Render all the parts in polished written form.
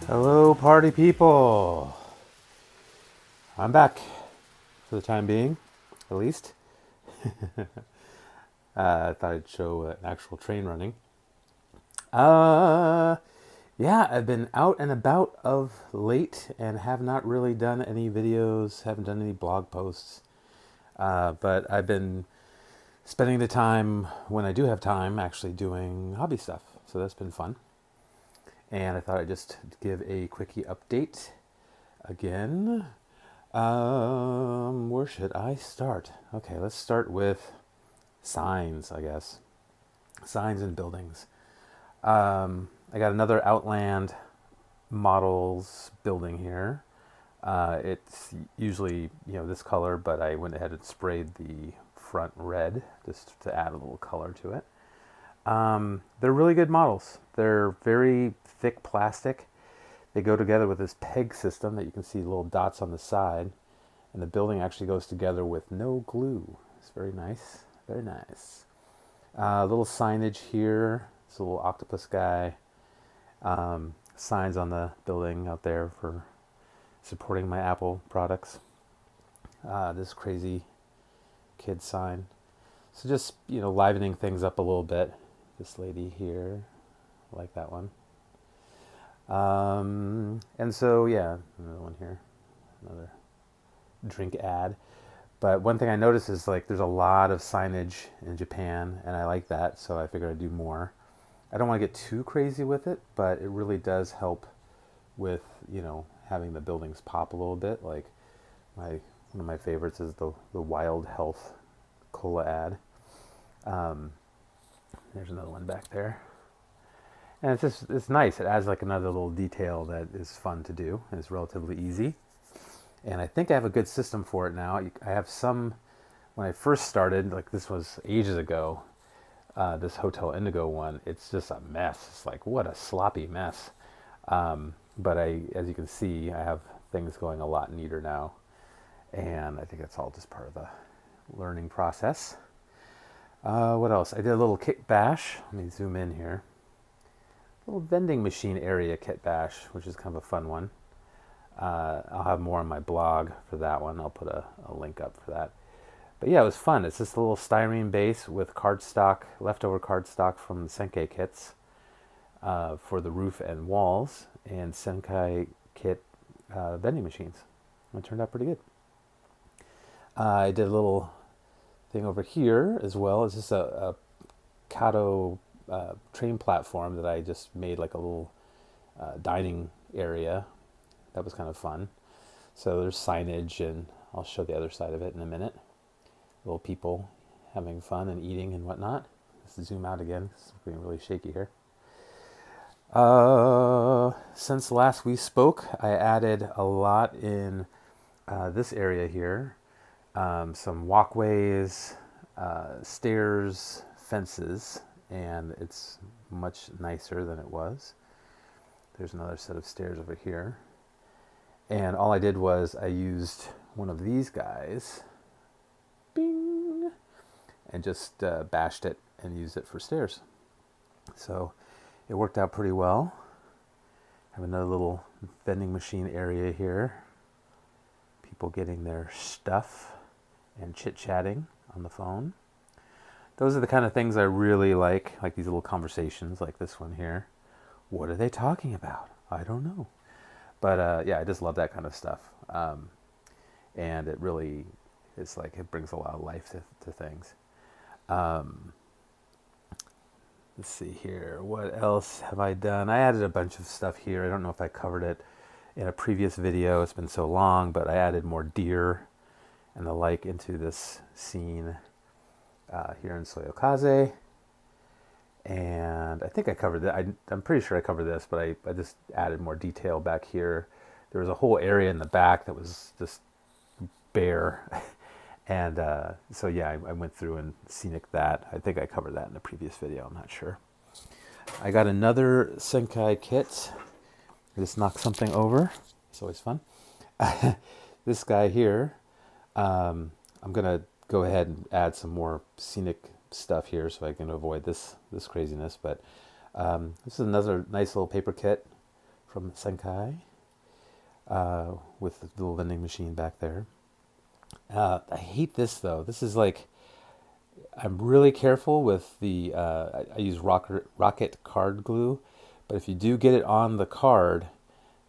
Hello, party people. I'm back for the time being, at least. I thought I'd show an actual train running. Uh, yeah, I've been out and about of late and have not really done any videos, haven't done any blog posts. But I've been spending the time, when I do have time, actually doing hobby stuff. So that's been fun. And I thought I'd just give a quickie update again. Where should I start? Okay, let's start with signs, I guess. Signs and buildings. I got another Outland models building here. It's usually, this color, but I went ahead and sprayed the front red just to add a little color to it. They're really good models. They're very thick plastic. They go together with this peg system that you can see little dots on the side. And the building actually goes together with no glue. It's very nice. Very nice. Little signage here. It's a little octopus guy. Signs on the building out there for supporting my Apple products. This crazy kid sign. So just, livening things up a little bit. This lady here, I like that one. And so, yeah, another one here, another drink ad. But one thing I noticed is there's a lot of signage in Japan, and I like that, so I figured I'd do more. I don't want to get too crazy with it, but it really does help with, having the buildings pop a little bit. Like one of my favorites is the Wild Health cola ad. There's another one back there. And it's nice. It adds another little detail that is fun to do. And it's relatively easy. And I think I have a good system for it now. I have some, when I first started, this was ages ago, this Hotel Indigo one, it's just a mess. It's what a sloppy mess. But as you can see, I have things going a lot neater now. And I think that's all just part of the learning process. What else? I did a little kit bash. Let me zoom in here. Little vending machine area kit bash, which is kind of a fun one. I'll have more on my blog for that one. I'll put a link up for that. But yeah, it was fun. It's just a little styrene base with cardstock, leftover cardstock from the Senkai kits for the roof and walls, and Senkai kit vending machines. It turned out pretty good. I did a little thing over here as well. It's just a Kato train platform that I just made a little dining area. That was kind of fun. So there's signage, and I'll show the other side of it in a minute. Little people having fun and eating and whatnot. Let's zoom out again. It's getting really shaky here. Since last we spoke, I added a lot in this area here. Some walkways, stairs, fences, and it's much nicer than it was. There's another set of stairs over here. And all I did was I used one of these guys, bing, and just bashed it and used it for stairs. So it worked out pretty well. I have another little vending machine area here. People getting their stuff and chit-chatting on the phone. Those are the kind of things I really like these little conversations like this one here. What are they talking about? I don't know. But yeah, I just love that kind of stuff. And it really, it's it brings a lot of life to things. Let's see here. What else have I done? I added a bunch of stuff here. I don't know if I covered it in a previous video. It's been so long, but I added more deer and the like into this scene here in Soyokaze. And And I think I covered that. I'm pretty sure I covered this, but I just added more detail back here. There was a whole area in the back that was just bare. And so yeah, I went through and scenic that. I think I covered that in a previous video. I'm not sure. I got another Senkai kit. I just knocked something over. It's always fun. This guy here, I'm gonna go ahead and add some more scenic stuff here so I can avoid this craziness. But this is another nice little paper kit from Senkai with the little vending machine back there. I hate this though. This is like, I'm really careful with the, I use rocket card glue, but if you do get it on the card,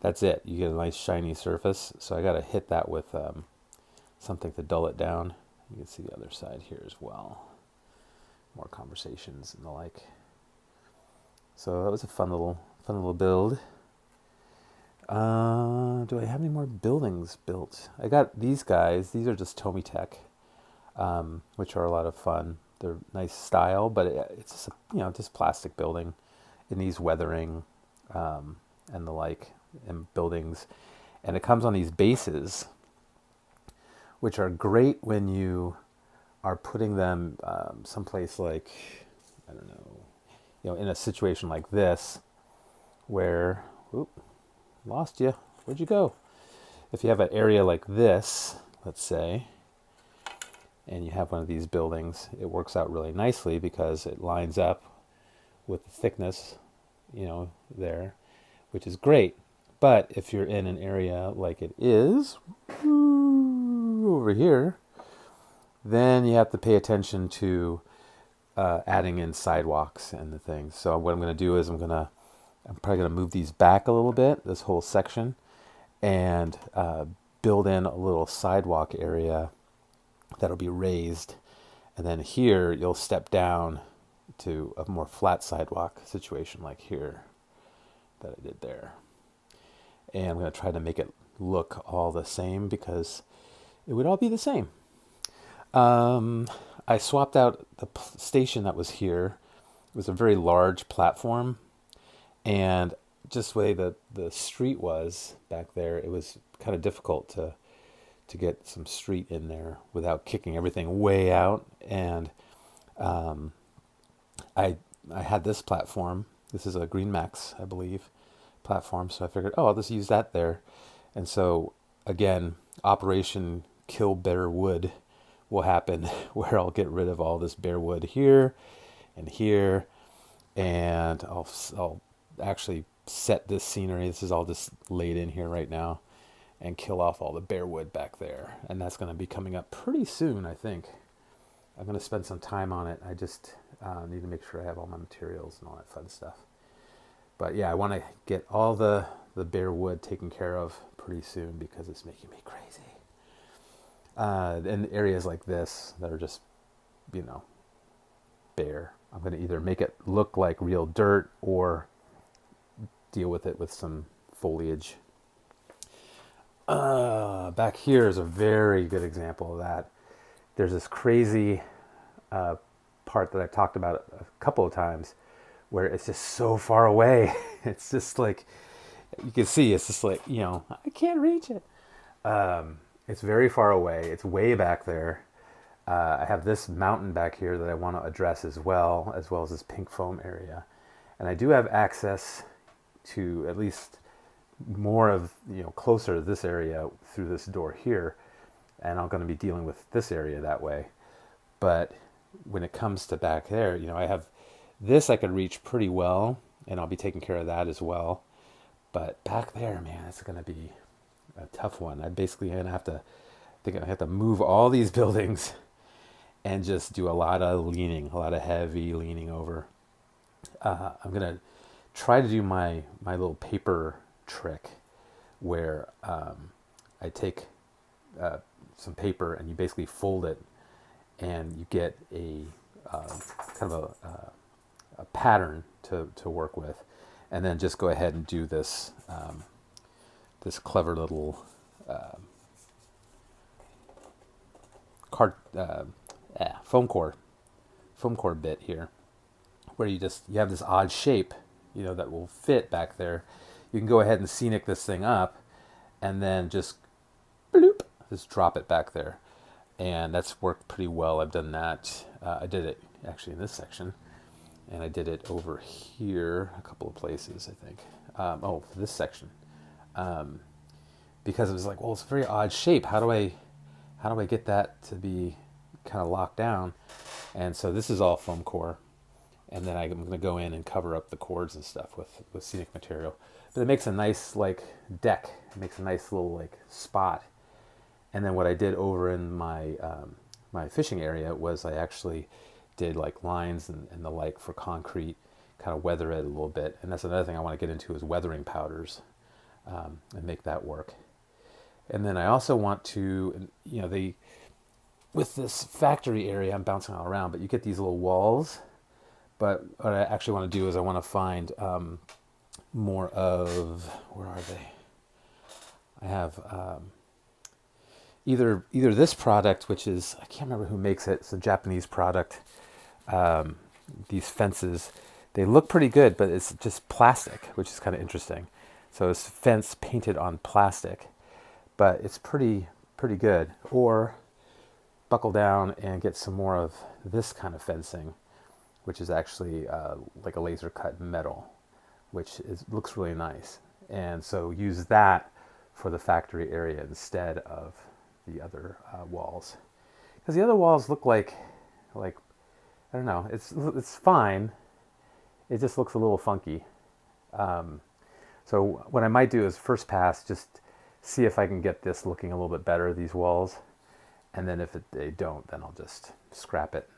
that's it. You get a nice shiny surface. So I got to hit that with something to dull it down. You can see the other side here as well. More conversations and the like. So that was a fun little build. Do I have any more buildings built? I got these guys. These are just Tomitech, which are a lot of fun. They're nice style, but it's just just plastic building. It needs weathering and the like, and buildings. And it comes on these bases, which are great when you are putting them someplace like, I don't know, in a situation like this, where, oop, lost you. Where'd you go? If you have an area like this, let's say, and you have one of these buildings, it works out really nicely because it lines up with the thickness, there, which is great. But if you're in an area like it is over here, then you have to pay attention to adding in sidewalks and the things. So what I'm going to do is I'm probably going to move these back a little bit, this whole section, and build in a little sidewalk area that'll be raised. And then here you'll step down to a more flat sidewalk situation like here that I did there. And I'm going to try to make it look all the same because it would all be the same. I swapped out the station that was here. It was a very large platform, and just the way the street was back there, it was kind of difficult to get some street in there without kicking everything way out. And I had this platform. This is a Green Max, I believe, platform. So I figured, I'll just use that there. And so again, Operation Kill Bare Wood will happen where I'll get rid of all this bare wood here and here, and I'll actually set this scenery. This is all just laid in here right now, and kill off all the bare wood back there. And that's going to be coming up pretty soon, I think. I'm going to spend some time on it. I just need to make sure I have all my materials and all that fun stuff. But yeah, I want to get all the bare wood taken care of pretty soon because it's making me crazy. And areas like this that are just, bare, I'm going to either make it look like real dirt or deal with it with some foliage. Back here is a very good example of that. There's this crazy part that I've talked about a couple of times where it's just so far away. It's just like, you can see, it's just like, I can't reach it. It's very far away. It's way back there. I have this mountain back here that I want to address as well as this pink foam area. And I do have access to at least more of, closer to this area through this door here. And I'm going to be dealing with this area that way. But when it comes to back there, I have this I could reach pretty well, and I'll be taking care of that as well. But back there, man, it's going to be a tough one. I basically going to have to move all these buildings and just do a lot of heavy leaning over. I'm going to try to do my little paper trick where I take some paper and you basically fold it and you get a kind of a pattern to work with, and then just go ahead and do this this clever little foam core bit here, where you have this odd shape, that will fit back there. You can go ahead and scenic this thing up, and then just bloop, just drop it back there, and that's worked pretty well. I've done that. I did it actually in this section, and I did it over here a couple of places, I think. For this section, because it was like, well, it's a very odd shape. How do I get that to be kind of locked down? And so this is all foam core, and then I'm going to go in and cover up the cords and stuff with scenic material. But it makes a nice like deck. It makes a nice little like spot. And then what I did over in my my fishing area was I actually did like lines and the like for concrete, kind of weather it a little bit. And that's another thing I want to get into is weathering powders, and make that work. And then I also want to, with this factory area, I'm bouncing all around, but you get these little walls. But what I actually want to do is I want to find more of, where are they? I have either this product, which is, I can't remember who makes it. It's a Japanese product. These fences, they look pretty good, but it's just plastic, which is kind of interesting. So it's fence painted on plastic, but it's pretty good. Or buckle down and get some more of this kind of fencing, which is actually like a laser cut metal, which looks really nice. And so use that for the factory area instead of the other walls, because the other walls look like I don't know. It's fine. It just looks a little funky. So what I might do is first pass, just see if I can get this looking a little bit better, these walls, and then if they don't, then I'll just scrap it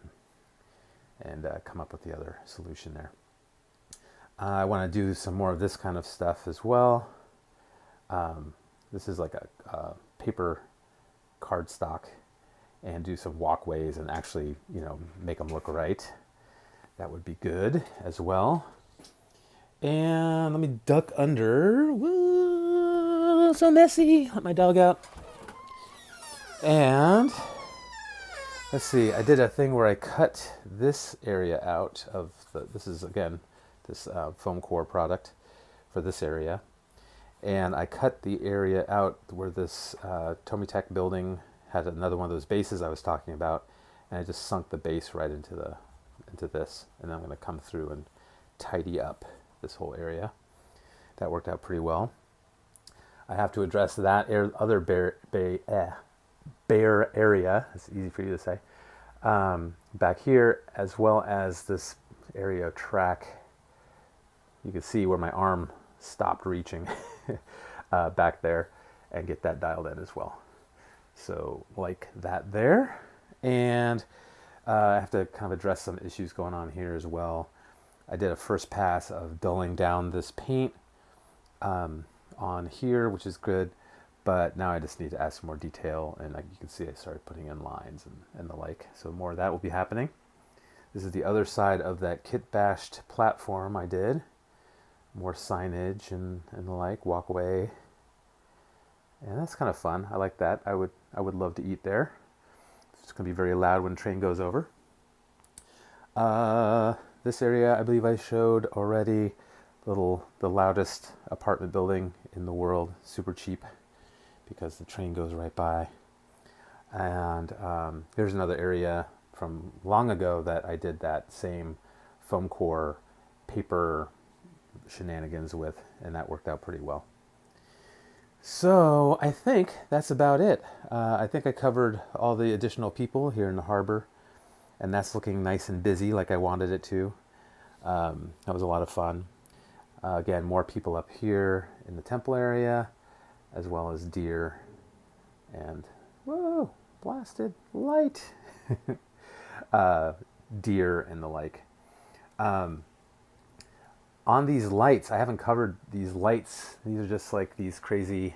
and come up with the other solution there. I want to do some more of this kind of stuff as well. This is like a paper cardstock, and do some walkways and actually, make them look right. That would be good as well. And let me duck under. Woo, so messy. Let my dog out. And let's see, I did a thing where I cut this area out of this is again, this foam core product for this area. And I cut the area out where this Tomitech building had another one of those bases I was talking about, and I just sunk the base right into this, and then I'm going to come through and tidy up this whole area. That worked out pretty well. I have to address that other bare area. It's easy for you to say. Back here, as well as this area of track. You can see where my arm stopped reaching back there, and get that dialed in as well. So like that there. And I have to kind of address some issues going on here as well. I did a first pass of dulling down this paint on here, which is good, but now I just need to add some more detail, and you can see I started putting in lines and the like. So more of that will be happening. This is the other side of that kit bashed platform I did. More signage and the like, walkway. And that's kind of fun. I like that. I would love to eat there. It's going to be very loud when the train goes over. This area, I believe I showed already. The loudest apartment building in the world. Super cheap because the train goes right by. And there's another area from long ago that I did that same foam core paper shenanigans with, and that worked out pretty well. So I think that's about it. I think I covered all the additional people here in the harbor, and that's looking nice and busy like I wanted it to. That was a lot of fun. Again, more people up here in the temple area, as well as deer and, whoa, blasted light. Deer and the like. On these lights, I haven't covered these lights. These are just like these crazy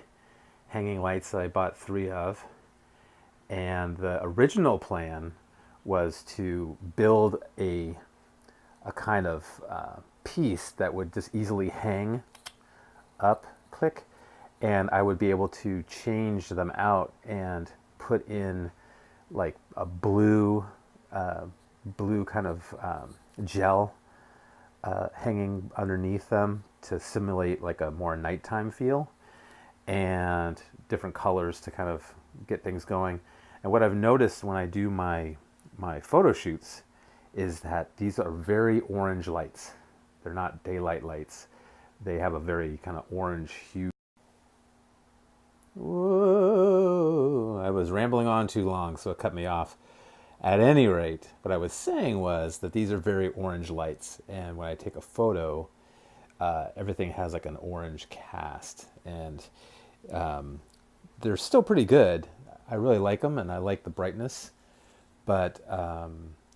hanging lights that I bought 3 of. And the original plan was to build a kind of piece that would just easily hang up, click, and I would be able to change them out and put in like a blue kind of gel hanging underneath them to simulate like a more nighttime feel, and different colors to kind of get things going. And what I've noticed when I do my photo shoots is that these are very orange lights. They're not daylight lights. They have a very kind of orange hue. Whoa, I was rambling on too long, so it cut me off. At any rate, what I was saying was that these are very orange lights, and when I take a photo, everything has like an orange cast, and they're still pretty good. I really like them, and I like the brightness, but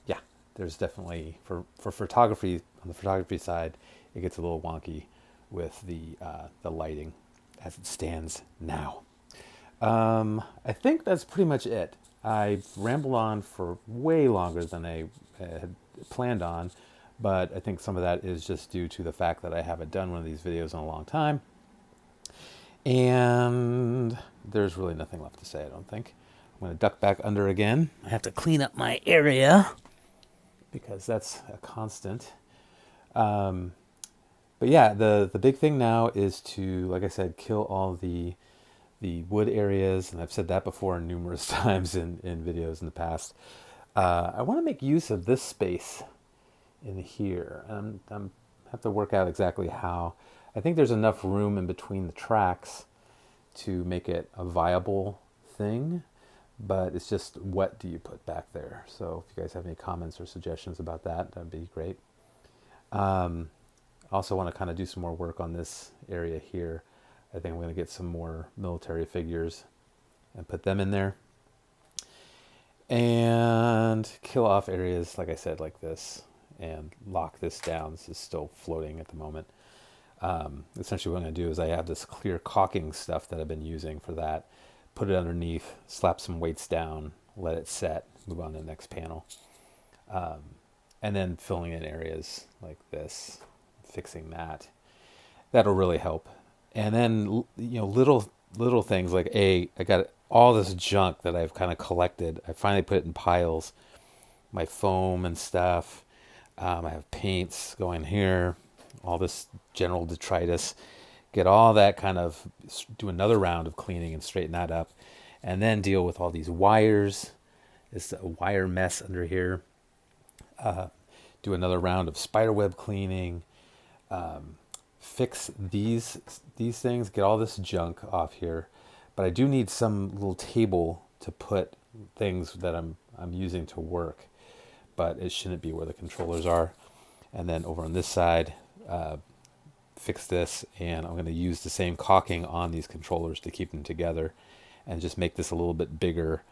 yeah, there's definitely for photography, on the photography side, it gets a little wonky with the lighting as it stands now. I think that's pretty much it. I rambled on for way longer than I had planned on, but I think some of that is just due to the fact that I haven't done one of these videos in a long time. And there's really nothing left to say, I don't think. I'm going to duck back under again. I have to clean up my area because that's a constant. But yeah, the big thing now is to, like I said, kill all the wood areas, and I've said that before numerous times in videos in the past. I want to make use of this space in here. I'm have to work out exactly how. I think there's enough room in between the tracks to make it a viable thing, but it's just what do you put back there? So if you guys have any comments or suggestions about that, that'd be great. I also want to kind of do some more work on this area here. I think I'm going to get some more military figures and put them in there. And kill off areas, like I said, like this, and lock this down. This is still floating at the moment. Essentially what I'm going to do is I have this clear caulking stuff that I've been using for that. Put it underneath, slap some weights down, let it set, move on to the next panel. And then filling in areas like this, fixing that. That'll really help. And then, you know, little things like I got all this junk that I've kind of collected. I finally put it in piles. My foam and stuff. I have paints going here. All this general detritus. Get all that kind of, do another round of cleaning and straighten that up. And then deal with all these wires. This a wire mess under here. Do another round of spiderweb cleaning. Fix these things, get all this junk off here. But I do need some little table to put things that I'm using to work, but it shouldn't be where the controllers are. And then over on this side, fix this, and I'm going to use the same caulking on these controllers to keep them together, and just make this a little bit bigger,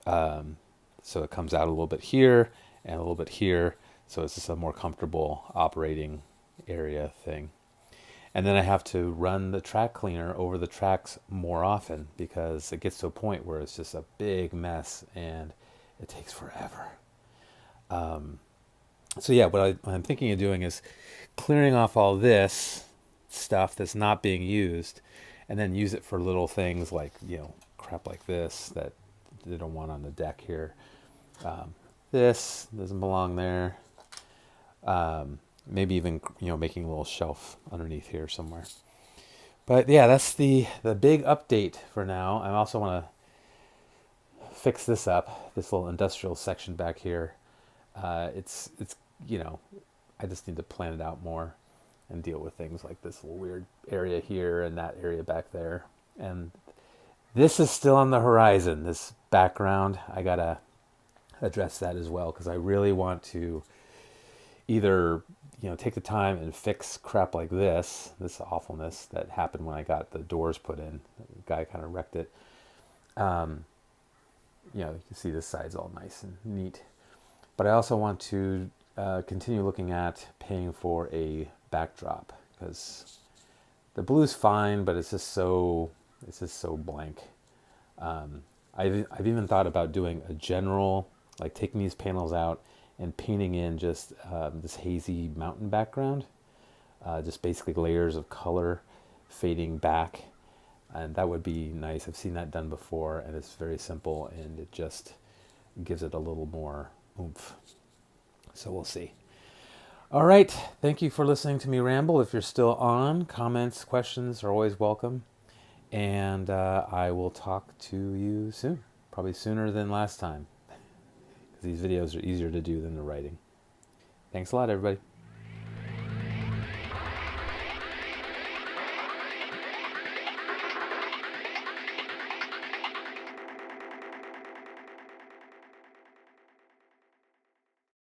so it comes out a little bit here and a little bit here, so it's just a more comfortable operating area thing. And then I have to run the track cleaner over the tracks more often, because it gets to a point where it's just a big mess and it takes forever. So yeah, what I'm thinking of doing is clearing off all this stuff that's not being used, and then use it for little things like, you know, crap like this that they don't want on the deck here. This doesn't belong there. Maybe even, you know, making a little shelf underneath here somewhere. But yeah, that's the big update for now. I also want to fix this up, this little industrial section back here. It's you know, I just need to plan it out more and deal with things like this little weird area here and that area back there. And this is still on the horizon, this background. I gotta address that as well, because I really want to either, you know, take the time and fix crap like this awfulness that happened when I got the doors put in. The guy kind of wrecked it. You know, you can see this side's all nice and neat. But I also want to continue looking at paying for a backdrop, because the blue's fine, but it's just so blank. I've even thought about doing a general, like taking these panels out and painting in just this hazy mountain background, just basically layers of color fading back, and that would be nice. I've seen that done before, and it's very simple, and it just gives it a little more oomph. So we'll see. All right. Thank you for listening to me ramble. If you're still on, comments, questions are always welcome. And I will talk to you soon. Probably sooner than last time. Because these videos are easier to do than the writing. Thanks a lot, everybody.